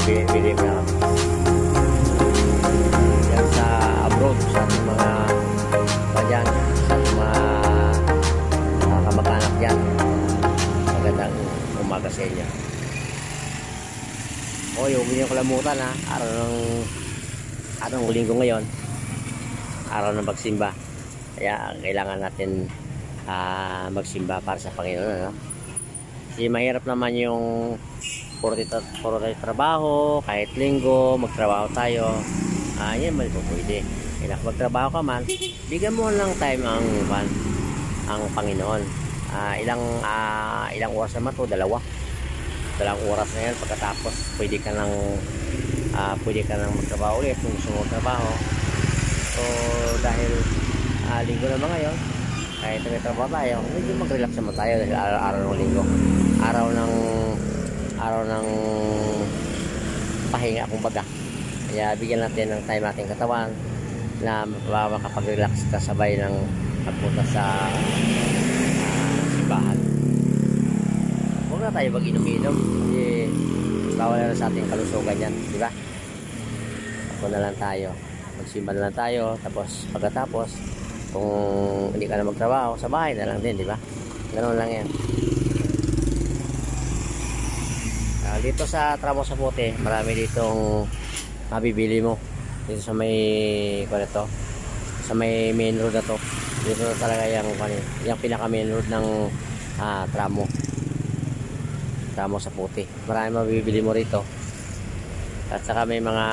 bibili mo na kami. Yan sa abroad, sa ating mga padyan, sa ating mga kamag-anak dyan. Magandang umaga sa inyo. Huwag niyo kalamutan ha, araw ng linggo ngayon, araw ng magsimba. Kaya kailangan natin magsimba para sa Panginoon, ano? Kasi mahirap naman yung puro tayo trabaho, kahit linggo magtrabaho tayo, yan man po pwede. Kaya magtrabaho ka man, bigyan mo lang time ang Panginoon. Ilang oras naman to? Dalawang oras na yan. Pagkatapos pwede ka nang magtrabaho ulit kung gusto mo magtrabaho. So dahil linggo naman ngayon, kahit nagtrabaho tayo, medyo mag-relax naman tayo dahil araw ng linggo, araw ng pahinga kumbaga. Kaya bigyan natin ng time ating katawan na makapag-relax kasabay ng pagpunta sa simbahan. Huwag na tayo mag-inom-inom kasi bawal na sa ating kalusugan yan, di ba? Ako na lang tayo, magsimba na lang tayo, tapos pagkatapos kung hindi ka na magtrabaho, sa bahay na lang din, di ba? Ganoon lang yan. Dito sa Tramo Sapote, marami ditong mabibili mo. Dito sa may sa may main road na to. Dito na talaga yung pinaka main road ng Tramo Sapote. Marami mabibili mo rito. At saka may mga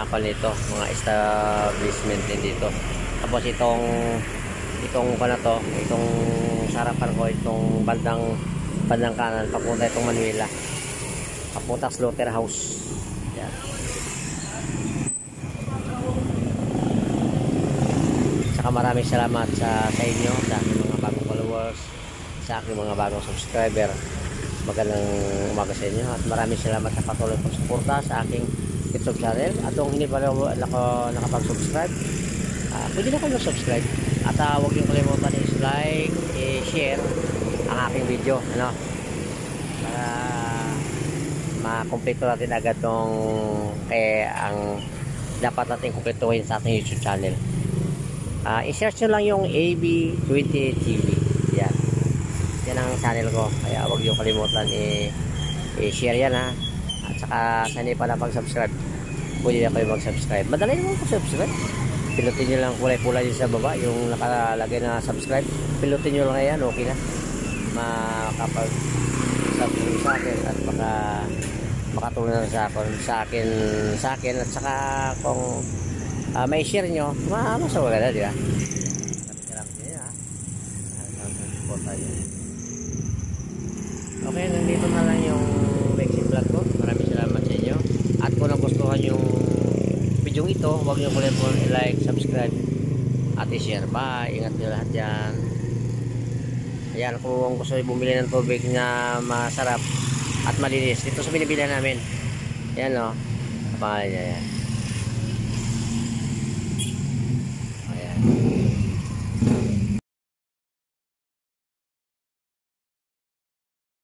mga establishment din dito. Tapos itong sarapan ko, itong bandang kanan, papunta itong Manuela, papunta Slaughterhouse. Yan. Saka maraming salamat sa inyo, sa aking mga bagong followers, sa aking mga bagong subscriber. Magandang umaga sa inyo at maraming salamat sa patuloy pong suporta sa aking YouTube channel. At kung hindi pa nakapag-subscribe, pwede na kayo subscribe. At huwag niyong kalimutan i-like, i-share ang aking video, ano, para makumpleto natin agad ang dapat natin kumpletuhin sa ating YouTube channel. I-search nyo lang yung AB20 TV. Yan ang channel ko. Kaya huwag nyo kalimutan i-share yan, ha. At saka sa hindi pa napag-subscribe, pwede na kayo mag-subscribe. Madali naman mag-subscribe. Pilutin nyo lang kulay-kulay sa baba, yung nakalagay na subscribe. Pilutin nyo lang yan, okay na. Makapag-subscribe sa akin at makatulong na sa akin at saka kung may share nyo, masawa ka na, di ba? Okay, nandito na lang yung Mexi vlog ko. Maraming salamat sa inyo. At kung nagustuhan yung video ito, huwag nyo kalimutan i-like, subscribe at i-share. Bye, ingat nyo lahat dyan. Ayan, kung gusto nyo bumili ng tubig na masarap at malinis, dito sa binibili namin. Ayan, no, pangalan niya yan. Ayan.